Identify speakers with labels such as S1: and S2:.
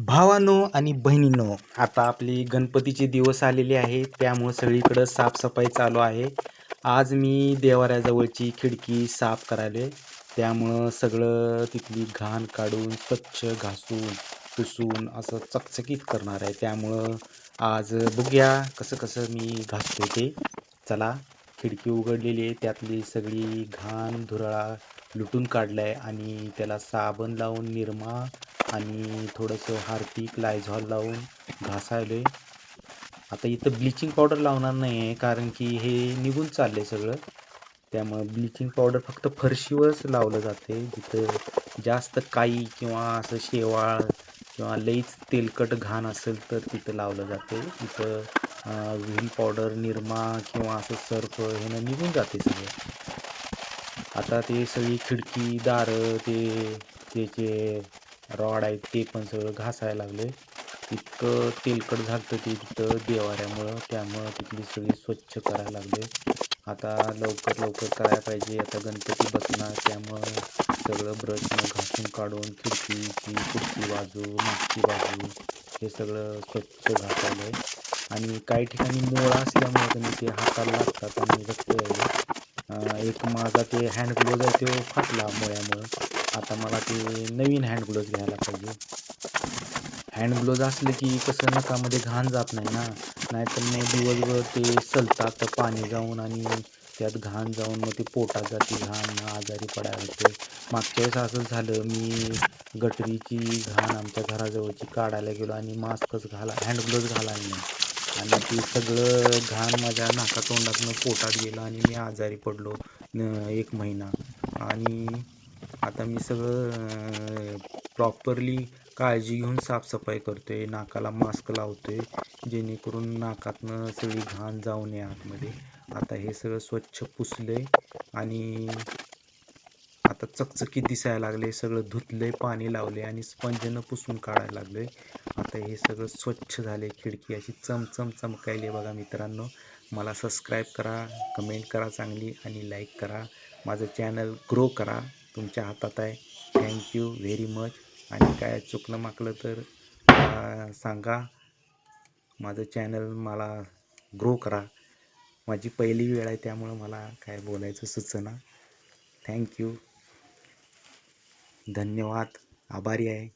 S1: भावांनो आणि बहिणींनो, आता आपली गणपतीचे दिवस आलेले आहेत, त्यामुळं सगळीकडं साफसफाई चालू आहे. आज मी देवाऱ्याजवळची खिडकी साफ करायले. त्यामुळं सगळं तिथली घाण काढून स्वच्छ घासून, पुसून असं चकचकीत करणार आहे. त्यामुळं आज बघूया कसं-कसं मी घासतोय ते. चला, खिडकी उघडलेली आहे, त्यातली सगळी घाण धुराळा लुटून काढलाय आणि त्याला साबण लावून निरमा आणि थोडंसं हार्पिक लायझॉल लावून घासायलोय. आता इथं ब्लिचिंग पावडर लावणार नाही आहे, कारण की हे निघून चाललंय सगळं. त्यामुळं ब्लिचिंग पावडर फक्त फरशीवरच लावलं जाते, जिथं जास्त काई किंवा असं शेवाळ किंवा लईच तेलकट घाण असेल तर तिथं लावलं जाते. तिथं व्हील पावडर, निरमा किंवा असं सर्फ ह्यानं निघून जाते सगळं. आता ते सगळी खिडकी, दारं, त्याचे रॉड आहेत ते पण सगळं घासायला लागले. इतकं तेलकट झालतं ते तिथं देवाऱ्यामुळं, त्यामुळं तिथली सगळी स्वच्छ करायला लागले. आता लवकर लवकर करायला पाहिजे. आता गणपती बसणार, त्यामुळं सगळं ब्रशनं घासून काढून खिडकीची पुढची बाजू, मागची बाजू हे सगळं स्वच्छ घासायला आहे. आणि काही ठिकाणी मोळा असल्यामुळं ते हाताला लागतात आणि रक्त यायले. एक माझा ते हँड ग्लोव्ज आहे तो फाटला मुळ्यामुळं. आता मला ते नवीन हँड ग्लोव्ज घ्यायला पाहिजे. हँड ग्लोव्ज असले की कसं नखामध्ये घाण जात नाही ना, नाहीतर मग दिवसभर ते सलतात पाणी जाऊन आणि त्यात घाण जाऊन मग ते पोटात जाते घाण, मग आजारी पडायला होते. मागच्या वेळेस असंच झालं, मी गटरीची घाण आमच्या घराजवळची काढायला गेलो आणि मास्कच हँड ग्लोव्ज घालायला नाही आणि ते सगळं घाण माझ्या नाकातोंडातनं पोटात गेलं आणि मी आजारी पडलो 1 महिना. आणि आता मी सगळं प्रॉपरली काळजी घेऊन साफसफाई करतोय, नाकाला मास्क लावतोय, जेणेकरून नाकातनं सगळी घाण जाऊ नये आतमध्ये. आता हे सगळं स्वच्छ पुसलंय आणि आता चकचकीत दिसायला लागले. सगळं धुतलंय, पाणी लावले आणि स्पंजनं पुसून काढायला लागलोय. आता हे सगळं स्वच्छ झाले. खिडकी अशी चमचम चमकायली बघा मित्रांनो. मला सबस्क्राईब करा, कमेंट करा चांगली आणि लाईक करा. माझं चॅनल ग्रो करा, तुमच्या हातात आहे. Thank you very much. आणि काय चुकलं माकलं तर मला सांगा. माझं चॅनल मला ग्रो करा. माझी पहिली वेळ आहे, त्यामुळं मला काय बोलायचं सुचेना. थँक्यू. धन्यवाद. आभारी आहे.